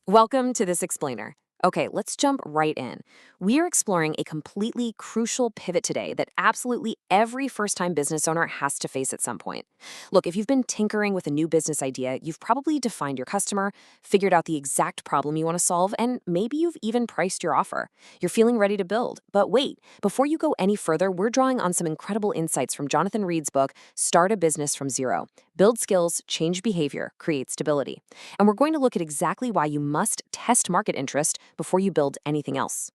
Welcome to This Explainer. Okay, let's jump right in. We are exploring a completely crucial pivot today that absolutely every first time business owner has to face at some point. Look, if you've been tinkering with a new business idea, you've probably defined your customer, figured out the exact problem you want to solve, and maybe you've even priced your offer. You're feeling ready to build. But wait, before you go any further, we're drawing on some incredible insights from Jonathan Reed's book, Start a Business from Zero. Build skills, change behavior, create stability. And we're going to look at exactly why you must test market interest before you build anything else.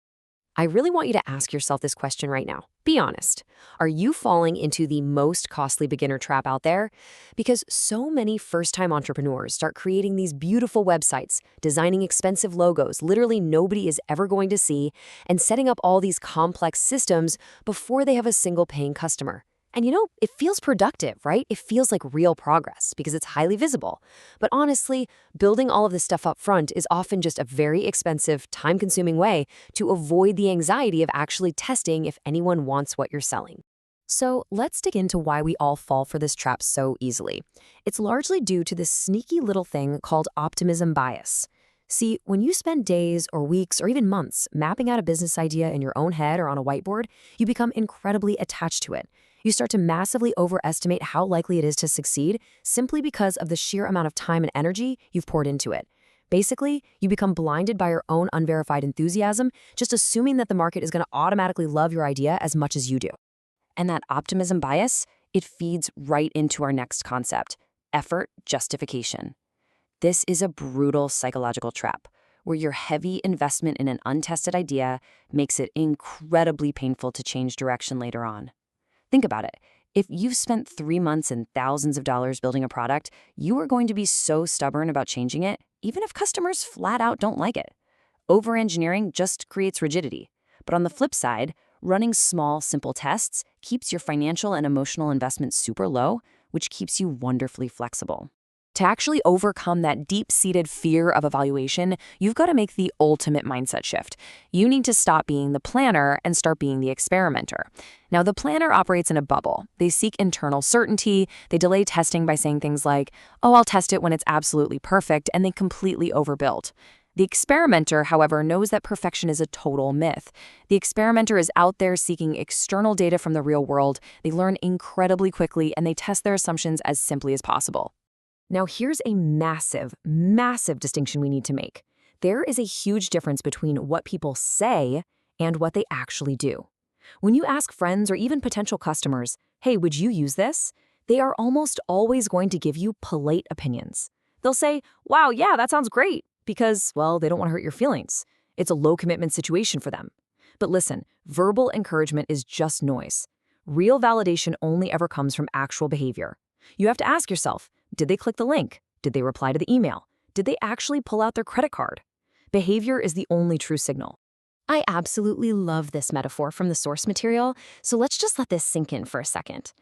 I really want you to ask yourself this question right now. Be honest. Are you falling into the most costly beginner trap out there? Because so many first-time entrepreneurs start creating these beautiful websites, designing expensive logos literally nobody is ever going to see, and setting up all these complex systems before they have a single paying customer. And it feels productive, right? It feels like real progress because it's highly visible. But honestly, building all of this stuff up front is often just a very expensive, time-consuming way to avoid the anxiety of actually testing if anyone wants what you're selling. So let's dig into why we all fall for this trap so easily. It's largely due to this sneaky little thing called optimism bias. See, when you spend days or weeks or even months mapping out a business idea in your own head or on a whiteboard, you become incredibly attached to it. You start to massively overestimate how likely it is to succeed simply because of the sheer amount of time and energy you've poured into it. Basically, you become blinded by your own unverified enthusiasm, just assuming that the market is going to automatically love your idea as much as you do. And that optimism bias, it feeds right into our next concept, effort justification. This is a brutal psychological trap where your heavy investment in an untested idea makes it incredibly painful to change direction later on. Think about it. If you've spent 3 months and thousands of dollars building a product, you are going to be so stubborn about changing it, even if customers flat out don't like it. Over-engineering just creates rigidity. But on the flip side, running small, simple tests keeps your financial and emotional investment super low, which keeps you wonderfully flexible. To actually overcome that deep-seated fear of evaluation, you've got to make the ultimate mindset shift. You need to stop being the planner and start being the experimenter. Now, the planner operates in a bubble. They seek internal certainty, they delay testing by saying things like, "Oh, I'll test it when it's absolutely perfect," and they completely overbuild. The experimenter, however, knows that perfection is a total myth. The experimenter is out there seeking external data from the real world. They learn incredibly quickly, and they test their assumptions as simply as possible. Now, here's a massive, massive distinction we need to make. There is a huge difference between what people say and what they actually do. When you ask friends or even potential customers, "Hey, would you use this?" they are almost always going to give you polite opinions. They'll say, "Wow, yeah, that sounds great," because, well, they don't want to hurt your feelings. It's a low-commitment situation for them. But listen, verbal encouragement is just noise. Real validation only ever comes from actual behavior. You have to ask yourself, did they click the link? Did they reply to the email? Did they actually pull out their credit card? Behavior is the only true signal. I absolutely love this metaphor from the source material, so let's just let this sink in for a second.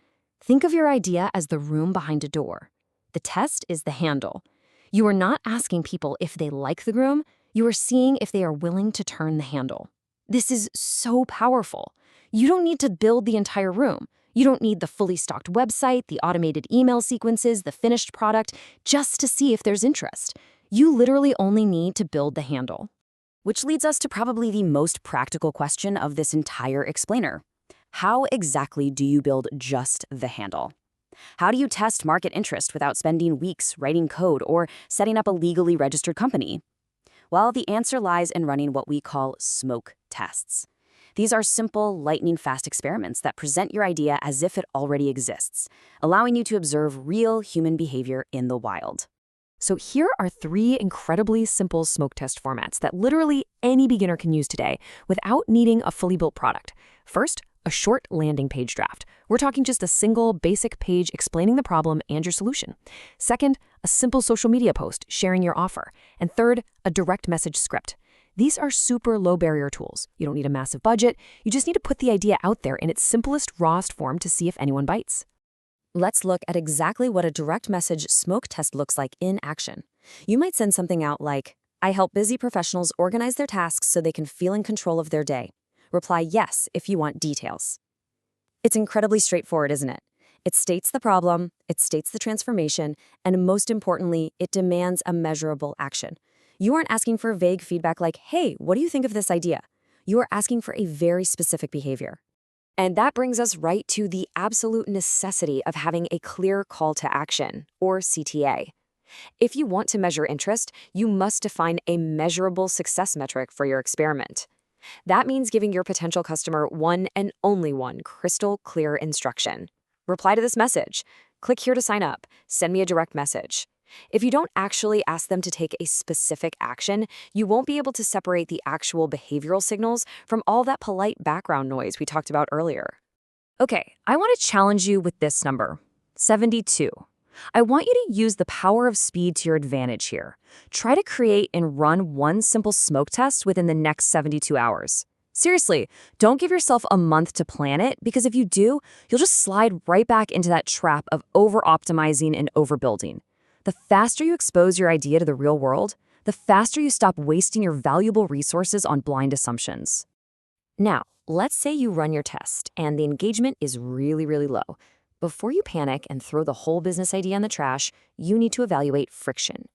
Think of your idea as the room behind a door. The test is the handle. You are not asking people if they like the room, you are seeing if they are willing to turn the handle. This is so powerful. You don't need to build the entire room. You don't need the fully stocked website, the automated email sequences, the finished product, just to see if there's interest. You literally only need to build the handle. Which leads us to probably the most practical question of this entire explainer. How exactly do you build just the handle? How do you test market interest without spending weeks writing code or setting up a legally registered company? Well, the answer lies in running what we call smoke tests. These are simple, lightning-fast experiments that present your idea as if it already exists, allowing you to observe real human behavior in the wild. So here are 3 incredibly simple smoke test formats that literally any beginner can use today without needing a fully built product. First, a short landing page draft. We're talking just a single basic page explaining the problem and your solution. Second, a simple social media post sharing your offer. And third, a direct message script. These are super low barrier tools. You don't need a massive budget. You just need to put the idea out there in its simplest, rawest form to see if anyone bites. Let's look at exactly what a direct message smoke test looks like in action. You might send something out like, "I help busy professionals organize their tasks so they can feel in control of their day. Reply yes if you want details." It's incredibly straightforward, isn't it? It states the problem, it states the transformation, and most importantly, it demands a measurable action. You aren't asking for vague feedback like, hey, what do you think of this idea? You are asking for a very specific behavior. And that brings us right to the absolute necessity of having a clear call to action, or CTA. If you want to measure interest, you must define a measurable success metric for your experiment. That means giving your potential customer one and only one crystal clear instruction. Reply to this message. Click here to sign up. Send me a direct message. If you don't actually ask them to take a specific action, you won't be able to separate the actual behavioral signals from all that polite background noise we talked about earlier. Okay, I want to challenge you with this number, 72. I want you to use the power of speed to your advantage here. Try to create and run one simple smoke test within the next 72 hours. Seriously, don't give yourself a month to plan it, because if you do, you'll just slide right back into that trap of over-optimizing and overbuilding. The faster you expose your idea to the real world, the faster you stop wasting your valuable resources on blind assumptions. Now, let's say you run your test and the engagement is really, really low. Before you panic and throw the whole business idea in the trash, you need to evaluate friction.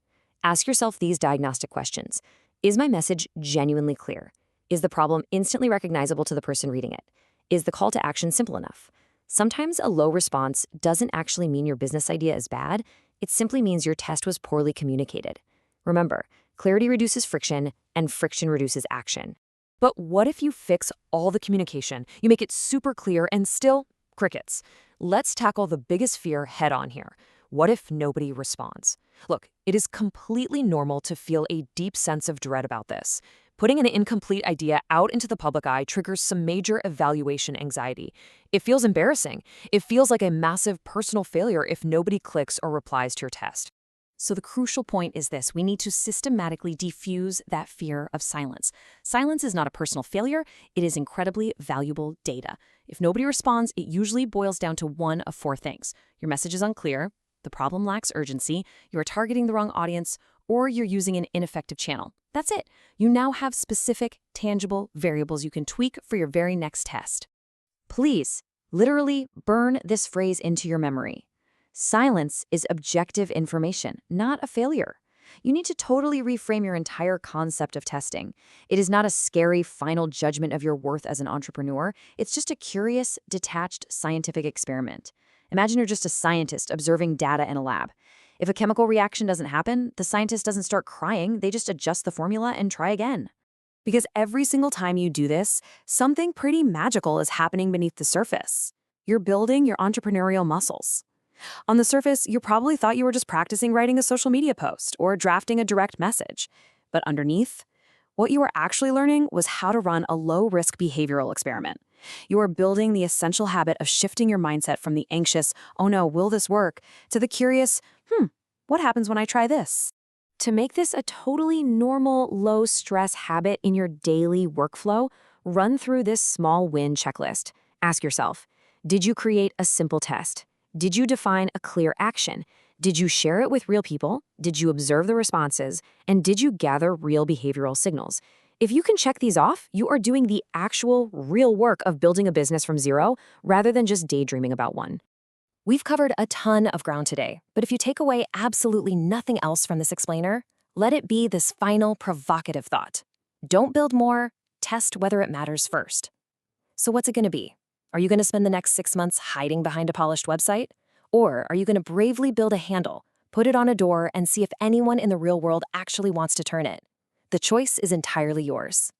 Ask yourself these diagnostic questions. Is my message genuinely clear? Is the problem instantly recognizable to the person reading it? Is the call to action simple enough? Sometimes a low response doesn't actually mean your business idea is bad. It simply means your test was poorly communicated. Remember, clarity reduces friction, and friction reduces action. But what if you fix all the communication, you make it super clear, and still crickets? Let's tackle the biggest fear head on here. What if nobody responds? Look, it is completely normal to feel a deep sense of dread about this. Putting an incomplete idea out into the public eye triggers some major evaluation anxiety. It feels embarrassing. It feels like a massive personal failure if nobody clicks or replies to your test. So the crucial point is this: we need to systematically defuse that fear of silence. Silence is not a personal failure, it is incredibly valuable data. If nobody responds, it usually boils down to one of four things. Your message is unclear, the problem lacks urgency, you are targeting the wrong audience, or you're using an ineffective channel. That's it. You now have specific, tangible variables you can tweak for your very next test. Please, literally burn this phrase into your memory. Silence is objective information, not a failure. You need to totally reframe your entire concept of testing. It is not a scary final judgment of your worth as an entrepreneur. It's just a curious, detached scientific experiment. Imagine you're just a scientist observing data in a lab. If a chemical reaction doesn't happen, the scientist doesn't start crying, they just adjust the formula and try again. Because every single time you do this, something pretty magical is happening beneath the surface. You're building your entrepreneurial muscles. On the surface, you probably thought you were just practicing writing a social media post or drafting a direct message. But underneath, what you were actually learning was how to run a low-risk behavioral experiment. You are building the essential habit of shifting your mindset from the anxious, oh no, will this work, to the curious, what happens when I try this? To make this a totally normal, low-stress habit in your daily workflow, run through this small win checklist. Ask yourself, did you create a simple test? Did you define a clear action? Did you share it with real people? Did you observe the responses? And did you gather real behavioral signals? If you can check these off, you are doing the actual, real work of building a business from zero rather than just daydreaming about one. We've covered a ton of ground today, but if you take away absolutely nothing else from this explainer, let it be this final provocative thought. Don't build more, test whether it matters first. So what's it going to be? Are you going to spend the next 6 months hiding behind a polished website? Or are you going to bravely build a handle, put it on a door, and see if anyone in the real world actually wants to turn it? The choice is entirely yours.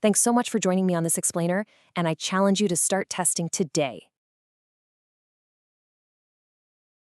Thanks so much for joining me on this explainer, and I challenge you to start testing today.